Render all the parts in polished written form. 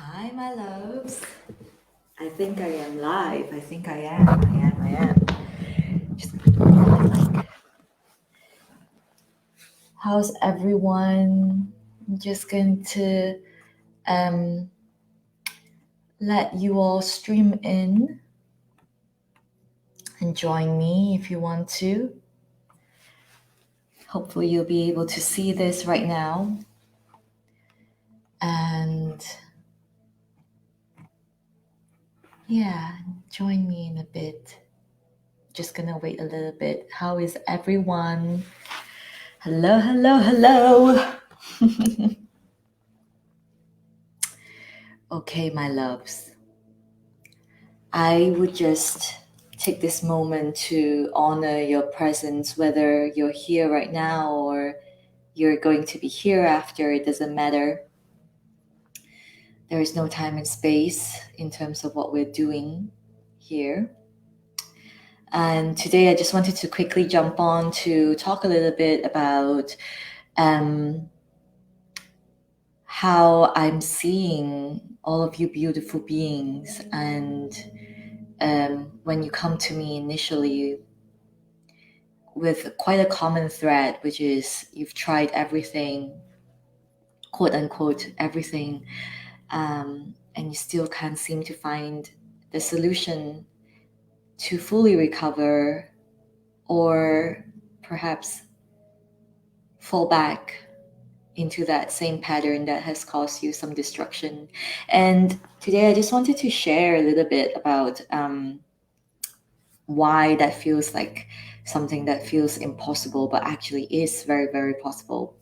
Hi, my loves. I think I am live. I think I am. I am. Just put on the mic. How's everyone? I'm just going to um, let you all stream in and join me if you want to. Hopefully, you'll be able to see this right now. And yeah, join me in a bit. Just gonna wait a little bit. How is everyone? Hello, hello, hello. Okay, my loves. I would just take this moment to honor your presence, whether you're here right now or you're going to be here after, it doesn't matter. There is no time and space in terms of what we're doing here. And today I just wanted to quickly jump on to talk a little bit about how I'm seeing all of you beautiful beings. And when you come to me initially with quite a common thread, which is you've tried everything, quote unquote, everything, and you still can't seem to find the solution to fully recover, or perhaps fall back into that same pattern that has caused you some destruction. And today I just wanted to share a little bit about why that feels like something that feels impossible, but actually is very, very possible.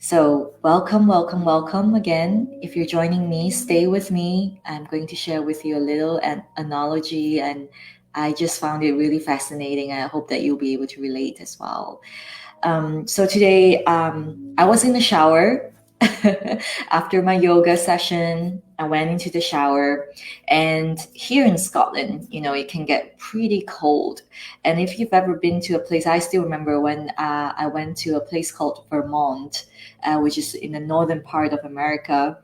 So welcome, welcome, welcome again. If you're joining me, stay with me. I'm going to share with you a little analogy, and I just found it really fascinating. I hope that you'll be able to relate as well. So today I was in the shower after my yoga session. I went into the shower, and here in Scotland, it can get pretty cold. And if you've ever been to a place, I still remember when I went to a place called Vermont, which is in the northern part of America.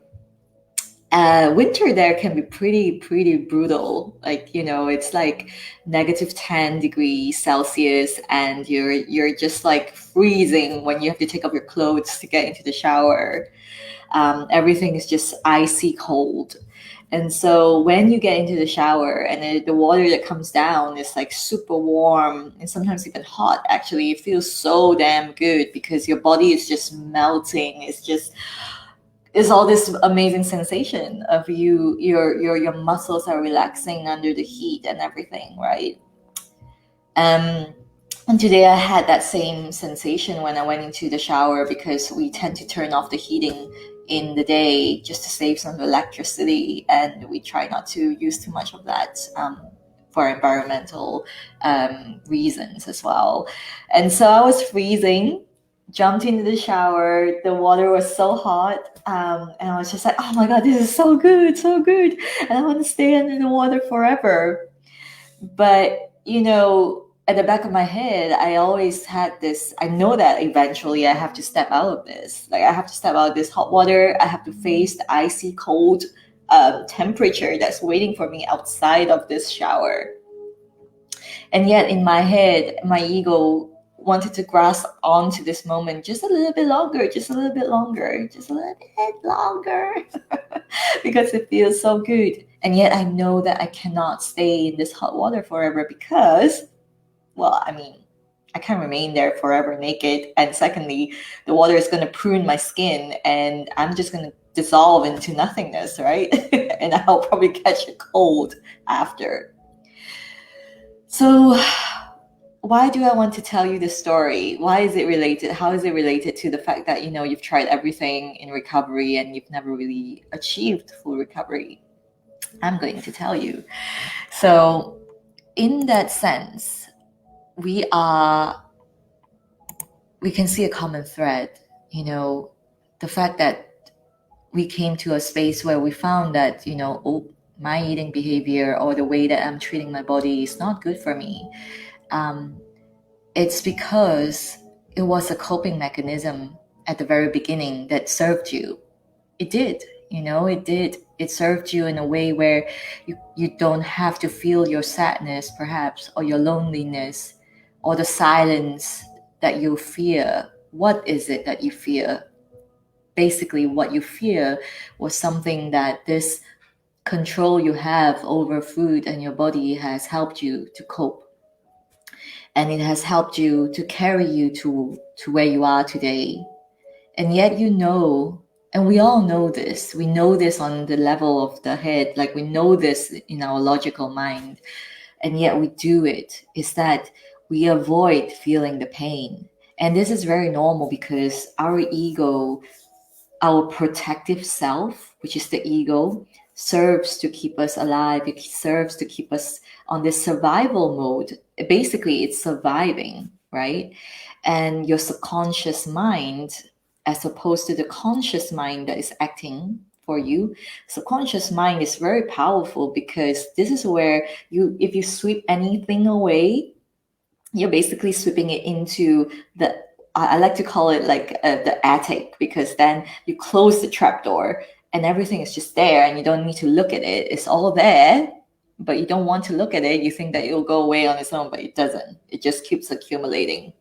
Winter there can be pretty brutal. Like, it's like -10 degrees Celsius, and you're just like freezing when you have to take off your clothes to get into the shower. Everything is just icy cold. And so when you get into the shower and the water that comes down is like super warm and sometimes even hot, actually, it feels so damn good because your body is just melting. It's all this amazing sensation of your muscles are relaxing under the heat and everything, right? And today I had that same sensation when I went into the shower, because we tend to turn off the heating in the day just to save some electricity, and we try not to use too much of that for environmental reasons as well. And so I was freezing, jumped into the shower. The water was so hot, and I was just like, oh my god, this is so good, so good, and I want to stay under the water forever. But at the back of my head, I always had this, I know that eventually I have to step out of this. Like, I have to step out of this hot water. I have to face the icy cold temperature that's waiting for me outside of this shower. And yet in my head, my ego wanted to grasp onto this moment just a little bit longer, just a little bit longer, just a little bit longer, because it feels so good. And yet I know that I cannot stay in this hot water forever because, well, I mean, I can't remain there forever naked. And secondly, the water is going to prune my skin and I'm just going to dissolve into nothingness, right? And I'll probably catch a cold after. So why do I want to tell you this story? Why is it related? How is it related to the fact that, you've tried everything in recovery and you've never really achieved full recovery? I'm going to tell you. So in that sense, we can see a common thread, the fact that we came to a space where we found that, my eating behavior or the way that I'm treating my body is not good for me. It's because it was a coping mechanism at the very beginning that served you. It did, it did. It served you in a way where you don't have to feel your sadness, perhaps, or your loneliness, or the silence that you fear. What is it that you fear? Basically, what you fear was something that this control you have over food and your body has helped you to cope. And it has helped you to carry you to where you are today. And yet, and we all know this, we know this on the level of the head, like we know this in our logical mind, and yet we do it, is that we avoid feeling the pain. And this is very normal because our ego, our protective self, which is the ego, serves to keep us alive. It serves to keep us on this survival mode. Basically, it's surviving, right? And your subconscious mind, as opposed to the conscious mind that is acting for you, subconscious mind is very powerful, because this is where if you sweep anything away, you're basically sweeping it into the, I like to call it like the attic, because then you close the trapdoor and everything is just there and you don't need to look at it. It's all there, but you don't want to look at it. You think that it'll go away on its own, but it doesn't. It just keeps accumulating.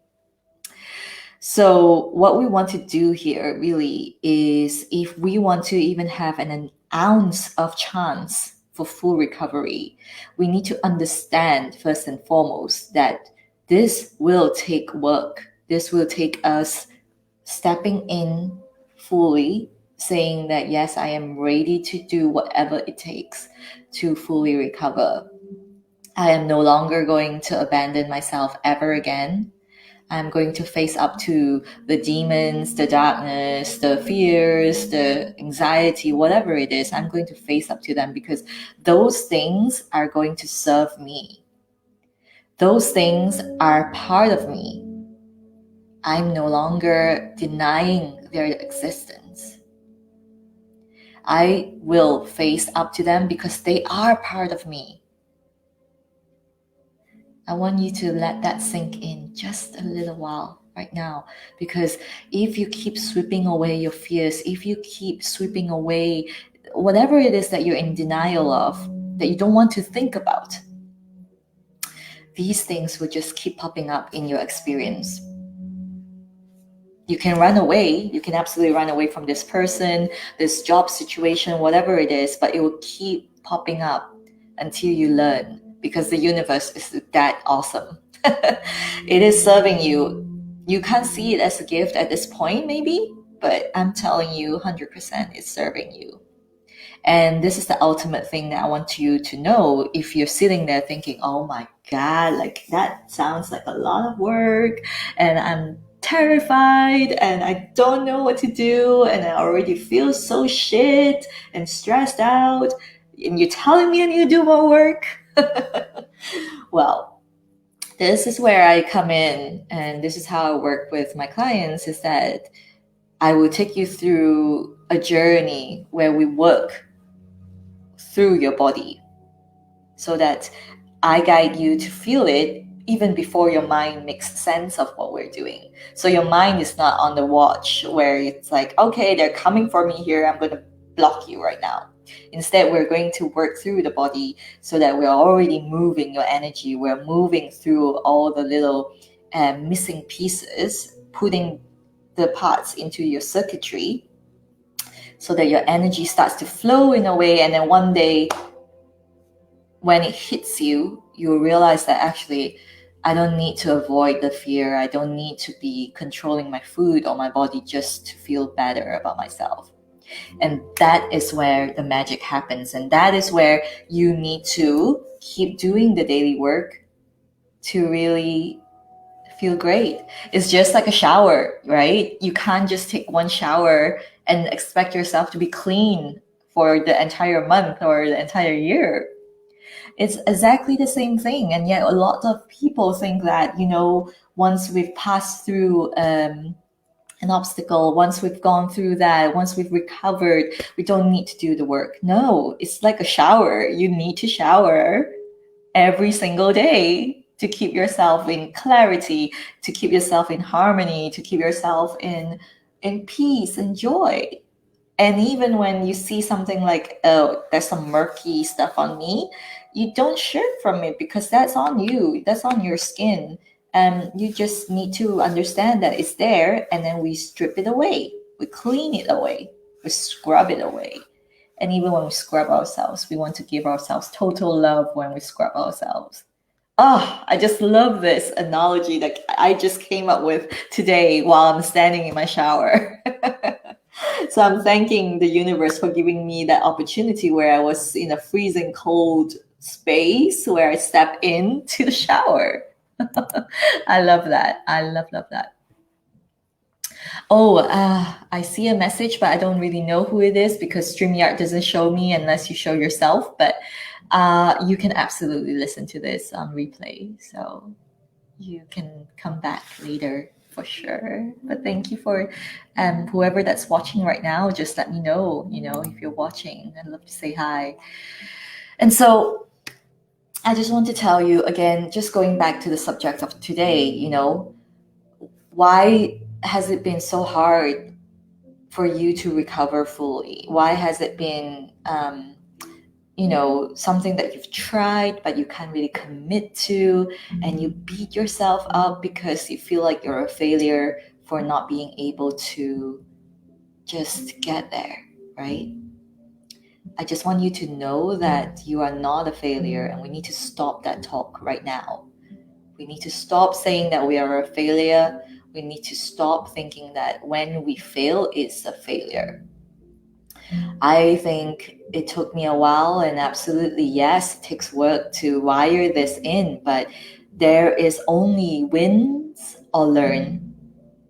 So what we want to do here really is, if we want to even have an ounce of chance for full recovery, we need to understand first and foremost that this will take work. This will take us stepping in fully, saying that, yes, I am ready to do whatever it takes to fully recover. I am no longer going to abandon myself ever again. I'm going to face up to the demons, the darkness, the fears, the anxiety, whatever it is. I'm going to face up to them, because those things are going to serve me. Those things are part of me. I'm no longer denying their existence. I will face up to them because they are part of me. I want you to let that sink in just a little while right now, because if you keep sweeping away your fears, if you keep sweeping away whatever it is that you're in denial of, that you don't want to think about, these things will just keep popping up in your experience. You can run away. You can absolutely run away from this person, this job situation, whatever it is, but it will keep popping up until you learn, because the universe is that awesome. It is serving you. You can't see it as a gift at this point, maybe, but I'm telling you 100% it's serving you. And this is the ultimate thing that I want you to know. If you're sitting there thinking, oh my God, like that sounds like a lot of work, and I'm terrified and I don't know what to do, and I already feel so shit and stressed out, and you're telling me I need to do more work. Well, this is where I come in, and this is how I work with my clients, is that I will take you through a journey where we work through your body, so that I guide you to feel it even before your mind makes sense of what we're doing. So your mind is not on the watch where it's like, okay, they're coming for me here, I'm going to block you right now. Instead, we're going to work through the body so that we're already moving your energy. We're moving through all the little missing pieces, putting the parts into your circuitry so that your energy starts to flow in a way. And then one day, when it hits you, you'll realize that actually, I don't need to avoid the fear. I don't need to be controlling my food or my body just to feel better about myself. And that is where the magic happens. And that is where you need to keep doing the daily work to really feel great. It's just like a shower, right? You can't just take one shower and expect yourself to be clean for the entire month or the entire year. It's exactly the same thing. And yet a lot of people think that, once we've passed through an obstacle, once we've gone through that, once we've recovered, we don't need to do the work. No, it's like a shower. You need to shower every single day to keep yourself in clarity, to keep yourself in harmony, to keep yourself in peace and joy. And even when you see something like, oh, there's some murky stuff on me, you don't shirk from it, because that's on you, that's on your skin. And you just need to understand that it's there, and then we strip it away, we clean it away, we scrub it away. And even when we scrub ourselves, we want to give ourselves total love when we scrub ourselves. Oh, I just love this analogy that I just came up with today while I'm standing in my shower. So I'm thanking the universe for giving me that opportunity where I was in a freezing cold space where I step into the shower. I love that. I love that. Oh, I see a message, but I don't really know who it is because StreamYard doesn't show me unless you show yourself. But you can absolutely listen to this on replay. So you can come back later for sure. But thank you for whoever that's watching right now. Just let me know, if you're watching. I'd love to say hi. And so I just want to tell you again, just going back to the subject of today, why has it been so hard for you to recover fully? Why has it been something that you've tried but you can't really commit to, and you beat yourself up because you feel like you're a failure for not being able to just get there, right? I just want you to know that you are not a failure, and we need to stop that talk right now. We need to stop saying that we are a failure. We need to stop thinking that when we fail, it's a failure. I think it took me a while, and absolutely, yes, it takes work to wire this in, but there is only wins or learn.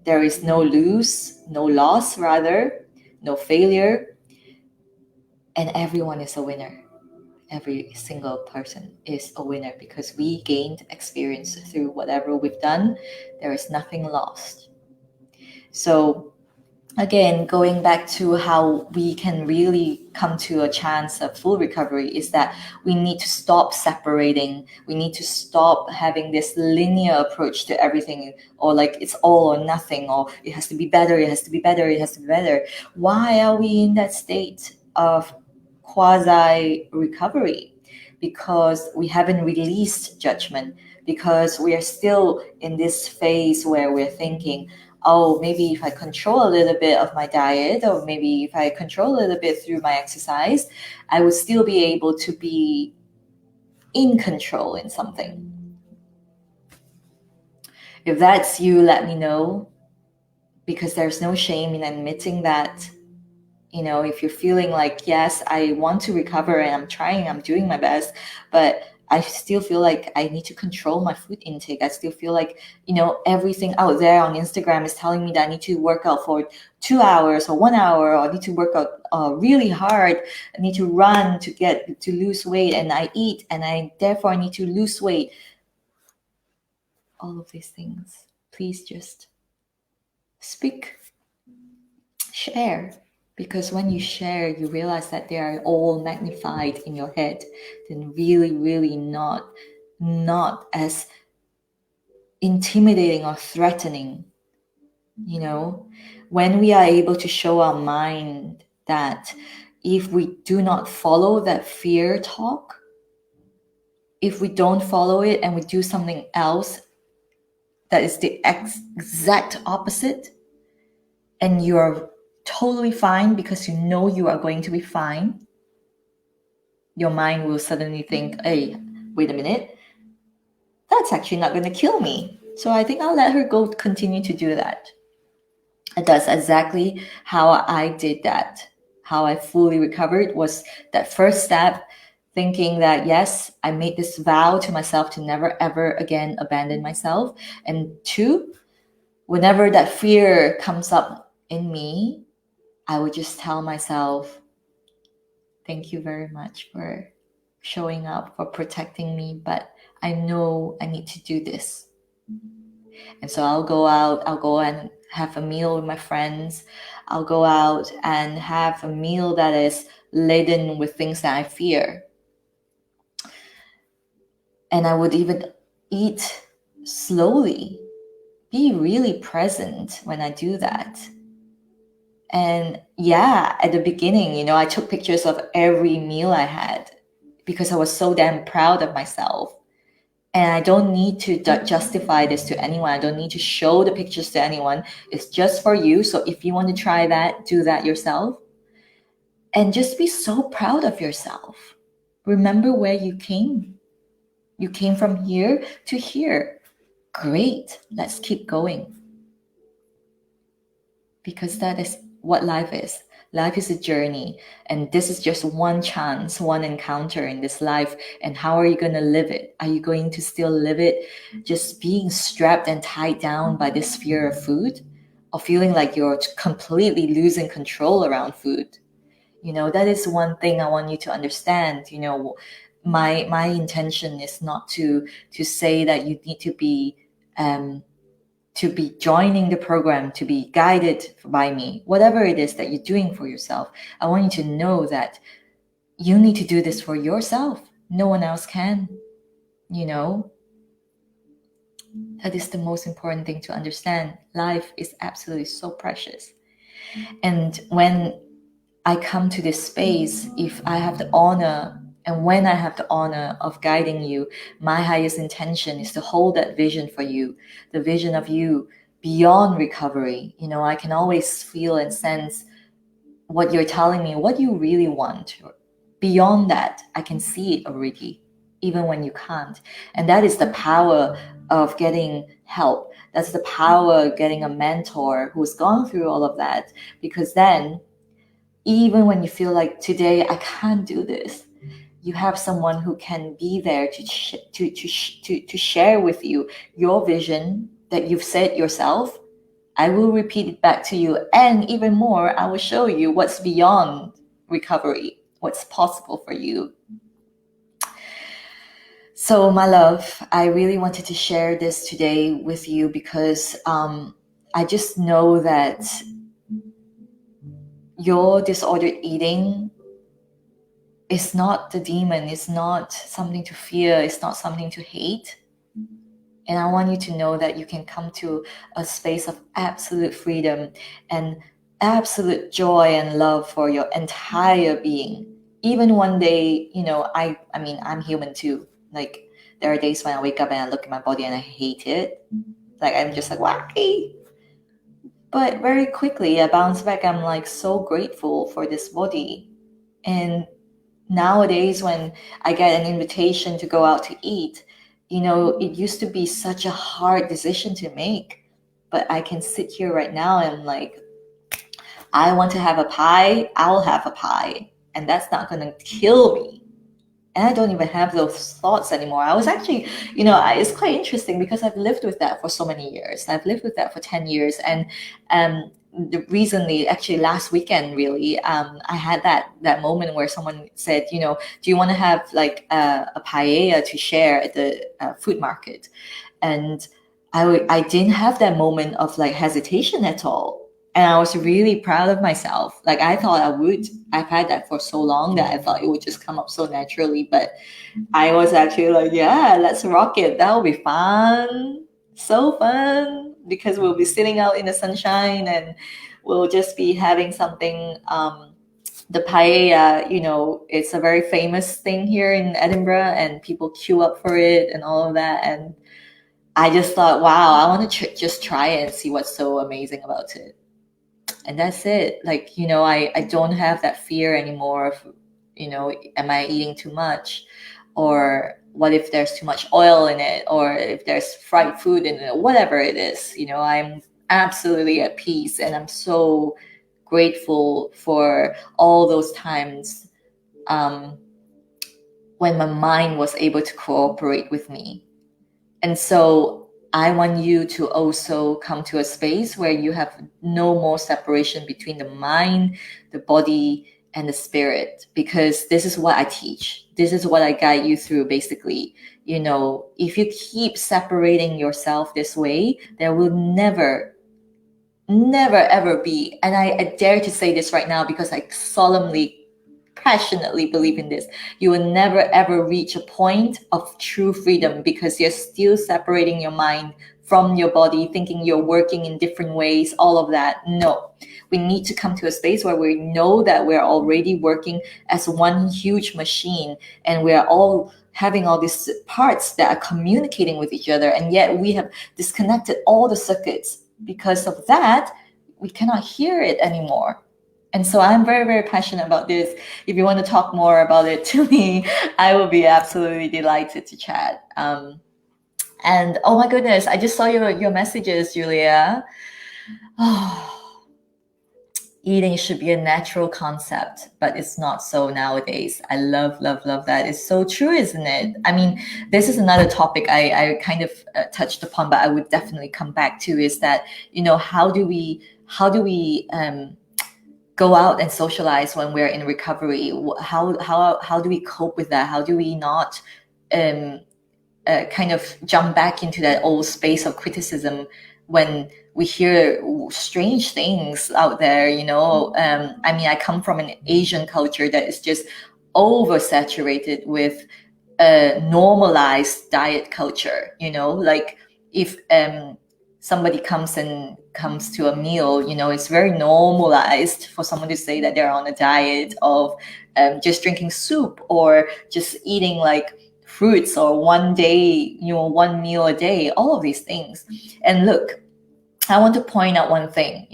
There is no lose, no loss, rather, no failure, and everyone is a winner. Every single person is a winner because we gained experience through whatever we've done. There is nothing lost. So again, going back to how we can really come to a chance of full recovery is that we need to stop separating. We need to stop having this linear approach to everything, or like it's all or nothing, or it has to be better, it has to be better, it has to be better. Why are we in that state of quasi recovery? Because we haven't released judgment, because we are still in this phase where we're thinking, oh, maybe if I control a little bit of my diet, or maybe if I control a little bit through my exercise, I would still be able to be in control in something. If that's you, let me know, because there's no shame in admitting that. If you're feeling like, yes, I want to recover and I'm trying, I'm doing my best, but I still feel like I need to control my food intake. I still feel like, everything out there on Instagram is telling me that I need to work out for 2 hours or 1 hour, or I need to work out really hard. I need to run to lose weight, and I eat, and I therefore need to lose weight. All of these things, please just speak, share. Because when you share, you realize that they are all magnified in your head, then really not as intimidating or threatening. When we are able to show our mind that if we do not follow that fear talk, if we don't follow it and we do something else that is the exact opposite, and you're totally fine because you know you are going to be fine, your mind will suddenly think, hey, wait a minute, that's actually not going to kill me. So I think I'll let her go continue to do that. And that's exactly how I did that. How I fully recovered was that first step, thinking that, yes, I made this vow to myself to never, ever again abandon myself. And 2, whenever that fear comes up in me, I would just tell myself, thank you very much for showing up, for protecting me, but I know I need to do this. And so I'll go and have a meal with my friends. I'll go out and have a meal that is laden with things that I fear. And I would even eat slowly, be really present when I do that. And yeah, at the beginning, I took pictures of every meal I had because I was so damn proud of myself. And I don't need to justify this to anyone. I don't need to show the pictures to anyone. It's just for you. So if you want to try that, do that yourself. And just be so proud of yourself. Remember where you came. You came from here to here. Great. Let's keep going. Because that is what life is. Life is a journey, and this is just one chance, one encounter in this life. And how are you going to live it? Are you going to still live it just being strapped and tied down by this fear of food, or feeling like you're completely losing control around food? That is one thing I want you to understand. My intention is not to say that you need to be joining the program, to be guided by me, whatever it is that you're doing for yourself. I want you to know that you need to do this for yourself. No one else can. That is the most important thing to understand. Life is absolutely so precious. And when I come to this space, if I have the honor, and when I have the honor of guiding you, my highest intention is to hold that vision for you, the vision of you beyond recovery. I can always feel and sense what you're telling me, what you really want. Beyond that, I can see it already, even when you can't. And that is the power of getting help. That's the power of getting a mentor who's gone through all of that. Because then, even when you feel like today I can't do this, you have someone who can be there to share with you your vision that you've set yourself. I will repeat it back to you, and even more, I will show you what's beyond recovery, what's possible for you. So, my love, I really wanted to share this today with you because I just know that your disordered eating is not the demon. It's not something to fear. It's not something to hate. And I want you to know that you can come to a space of absolute freedom and absolute joy and love for your entire being. Even one day, I mean, I'm human too. Like, there are days when I wake up and I look at my body and I hate it. Like, I'm just like, wacky. But very quickly, I bounce back. I'm like so grateful for this body. And nowadays, when I get an invitation to go out to eat, it used to be such a hard decision to make. But I can sit here right now and like, I want to have a pie, I'll have a pie. And that's not going to kill me. And I don't even have those thoughts anymore. I was actually, it's quite interesting because I've lived with that for so many years. I've lived with that for 10 years. And recently, actually last weekend, really, I had that moment where someone said, do you want to have like a paella to share at the food market? And I didn't have that moment of like hesitation at all. And I was really proud of myself. Like, I thought I would. I've had that for so long that I thought it would just come up so naturally. But I was actually like, yeah, let's rock it. That'll be fun. So fun. Because we'll be sitting out in the sunshine and we'll just be having something. The paella, it's a very famous thing here in Edinburgh, and people queue up for it and all of that. And I just thought, wow, I want to just try it and see what's so amazing about it. And that's it. Like, I don't have that fear anymore of, am I eating too much? Or what if there's too much oil in it? Or if there's fried food in it? Whatever it is, I'm absolutely at peace. And I'm so grateful for all those times when my mind was able to cooperate with me. And so I want you to also come to a space where you have no more separation between the mind, the body, and the spirit, because this is what I teach. This is what I guide you through, basically. If you keep separating yourself this way, there will never ever be, and I dare to say this right now because I solemnly, passionately believe in this, you will never ever reach a point of true freedom because you're still separating your mind from your body, thinking you're working in different ways, all of that. No, we need to come to a space where we know that we're already working as one huge machine, and we're all having all these parts that are communicating with each other, and yet we have disconnected all the circuits. Because of that, we cannot hear it anymore. And so I'm very, very passionate about this. If you want to talk more about it to me, I will be absolutely delighted to chat. And oh my goodness, I just saw your messages, Julia. Oh, eating should be a natural concept, but it's not so nowadays. I love, love, love that. It's so true, isn't it? I mean, this is another topic I kind of touched upon, but I would definitely come back to, is that, how do we go out and socialize when we're in recovery? How do we cope with that? How do we not kind of jump back into that old space of criticism when we hear strange things out there? I mean, I come from an Asian culture that is just oversaturated with normalized diet culture. Like if somebody comes to a meal, it's very normalized for someone to say that they're on a diet of just drinking soup or just eating like fruits, or one day, one meal a day, all of these things. And look, I want to point out one thing.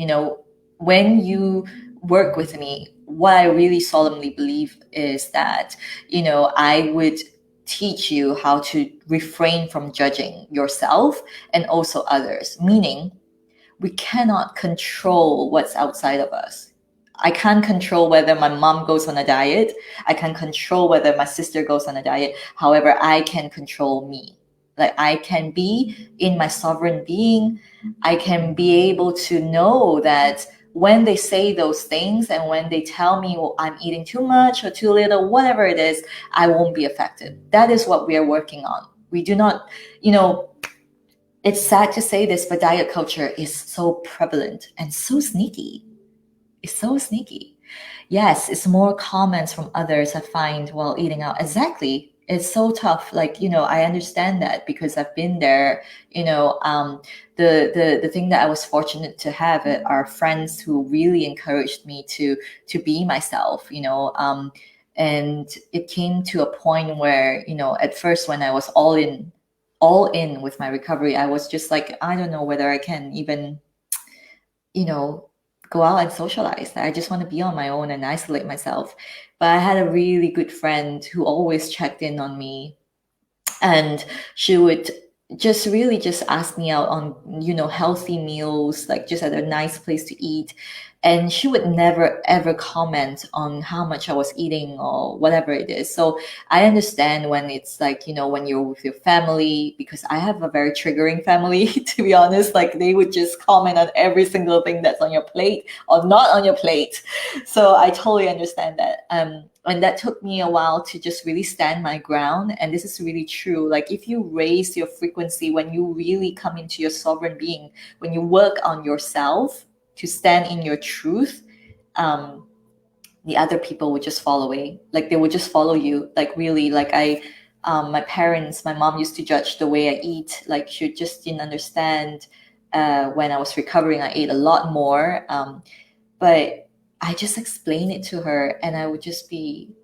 When you work with me, what I really solemnly believe is that, I would teach you how to refrain from judging yourself and also others. Meaning, we cannot control what's outside of us. I can't control whether my mom goes on a diet. I can't control whether my sister goes on a diet. However, I can control me. Like, I can be in my sovereign being. I can be able to know that when they say those things and when they tell me, well, I'm eating too much or too little, whatever it is, I won't be affected. That is what we are working on. We do not, it's sad to say this, but diet culture is so prevalent and so sneaky. It's so sneaky. Yes, it's more comments from others I find while eating out. Exactly. It's so tough. Like, I understand that because I've been there. The thing that I was fortunate to have are friends who really encouraged me to be myself, and it came to a point where, at first when I was all in with my recovery, I was just like, I don't know whether I can even, go out and socialize. I just want to be on my own and isolate myself. But I had a really good friend who always checked in on me, and she would just really just ask me out on, healthy meals, like just at a nice place to eat. And she would never ever comment on how much I was eating or whatever it is. So I understand when it's like, when you're with your family, because I have a very triggering family, to be honest. Like, they would just comment on every single thing that's on your plate or not on your plate. So I totally understand that. And that took me a while to just really stand my ground. And this is really true. Like, if you raise your frequency, when you really come into your sovereign being, when you work on yourself to stand in your truth, the other people would just fall away. Like, they would just follow you. Like, really, like my mom used to judge the way I eat. Like, she just didn't understand. When I was recovering, I ate a lot more. But I just explained it to her, and I would just be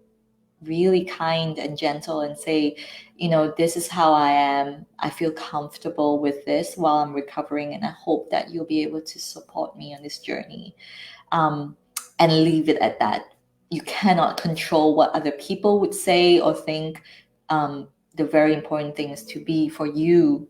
really kind and gentle and say, this is how I am. I feel comfortable with this while I'm recovering, and I hope that you'll be able to support me on this journey. And leave it at that. You cannot control what other people would say or think. The very important thing is to be for you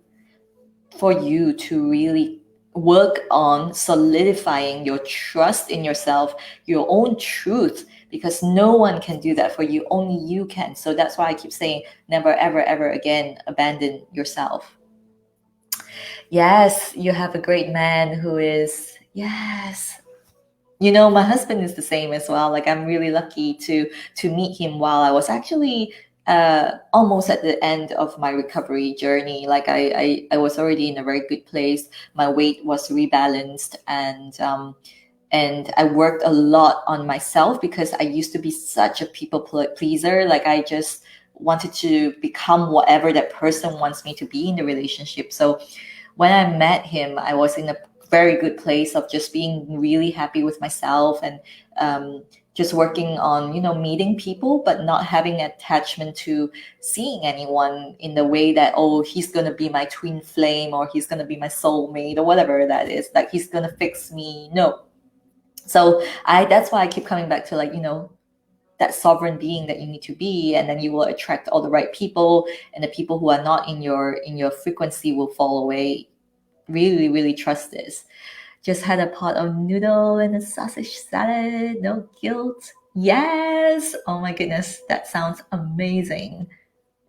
to really work on solidifying your trust in yourself, your own truth, because no one can do that for you. Only you can. So that's why I keep saying, never, ever, ever again abandon yourself. Yes, you have a great man who is, yes. My husband is the same as well. Like, I'm really lucky to meet him while I was actually almost at the end of my recovery journey. Like, I was already in a very good place. My weight was rebalanced, and I worked a lot on myself because I used to be such a people pleaser. Like, I just wanted to become whatever that person wants me to be in the relationship. So when I met him, I was in a very good place of just being really happy with myself, and just working on, meeting people, but not having attachment to seeing anyone in the way that, oh, he's going to be my twin flame, or he's going to be my soulmate, or whatever that is, like he's going to fix me. No. So that's why I keep coming back to, like, that sovereign being that you need to be, and then you will attract all the right people, and the people who are not in your frequency will fall away. Really, really trust this. Just had a pot of noodle and a sausage salad. No guilt. Yes. Oh my goodness, that sounds amazing.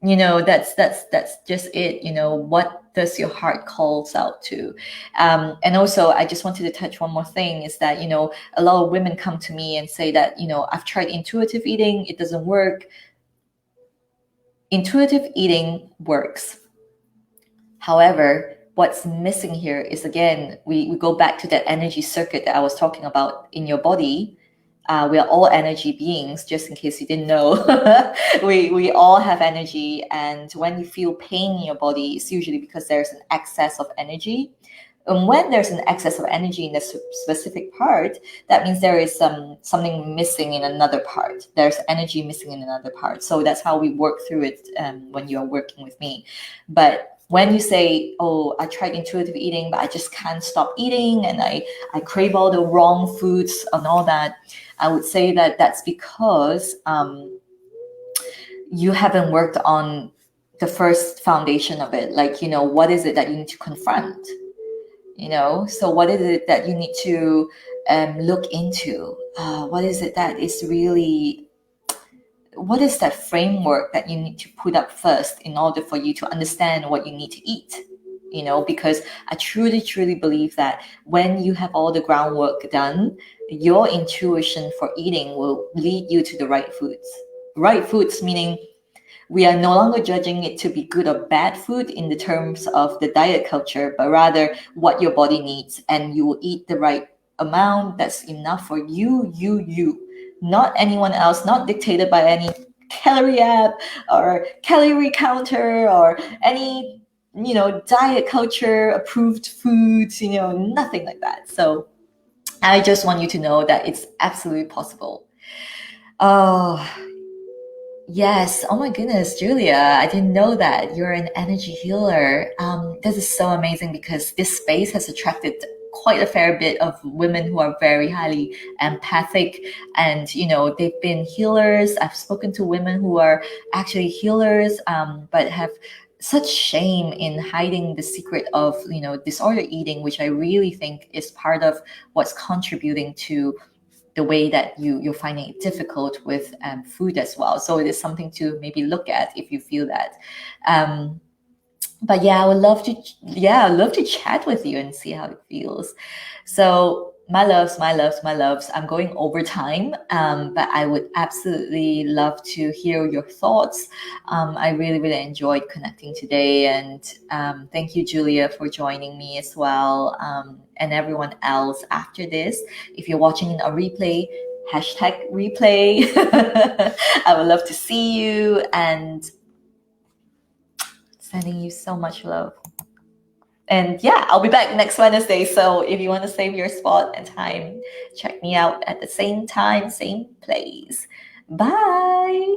That's just it. What does your heart calls out to? And also, I just wanted to touch one more thing, is that, a lot of women come to me and say that, I've tried intuitive eating, it doesn't work. Intuitive eating works. However, what's missing here is, again, we go back to that energy circuit that I was talking about in your body. We are all energy beings, just in case you didn't know. we all have energy, and when you feel pain in your body, it's usually because there's an excess of energy. And when there's an excess of energy in a specific part, that means there is something missing in another part. There's energy missing in another part. So that's how we work through it when you're working with me. But when you say, oh, I tried intuitive eating, but I just can't stop eating, and I crave all the wrong foods and all that, I would say that that's because you haven't worked on the first foundation of it. Like, what is it that you need to confront? So what is it that you need to look into? What is it that is really, what is that framework that you need to put up first in order for you to understand what you need to eat? Because I truly, truly believe that when you have all the groundwork done, your intuition for eating will lead you to the right foods. Right foods, meaning we are no longer judging it to be good or bad food in the terms of the diet culture, but rather what your body needs, and you will eat the right amount that's enough for you, not anyone else, not dictated by any calorie app or calorie counter or any diet culture approved foods, nothing like that. So I just want you to know that it's absolutely possible. Oh, yes. Oh my goodness, Julia, I didn't know that you're an energy healer. This is so amazing, because this space has attracted quite a fair bit of women who are very highly empathic, and they've been healers. I've spoken to women who are actually healers, but have such shame in hiding the secret of disorder eating, which I really think is part of what's contributing to the way that you're finding it difficult with food as well. So it is something to maybe look at if you feel that. But yeah, I'd love to chat with you and see how it feels. So my loves, I'm going over time, but I would absolutely love to hear your thoughts. I really, really enjoyed connecting today, and thank you, Julia, for joining me as well, and everyone else after this. If you're watching in a replay, #replay. I would love to see you, and sending you so much love. And yeah, I'll be back next Wednesday. So if you want to save your spot and time, check me out at the same time, same place. Bye.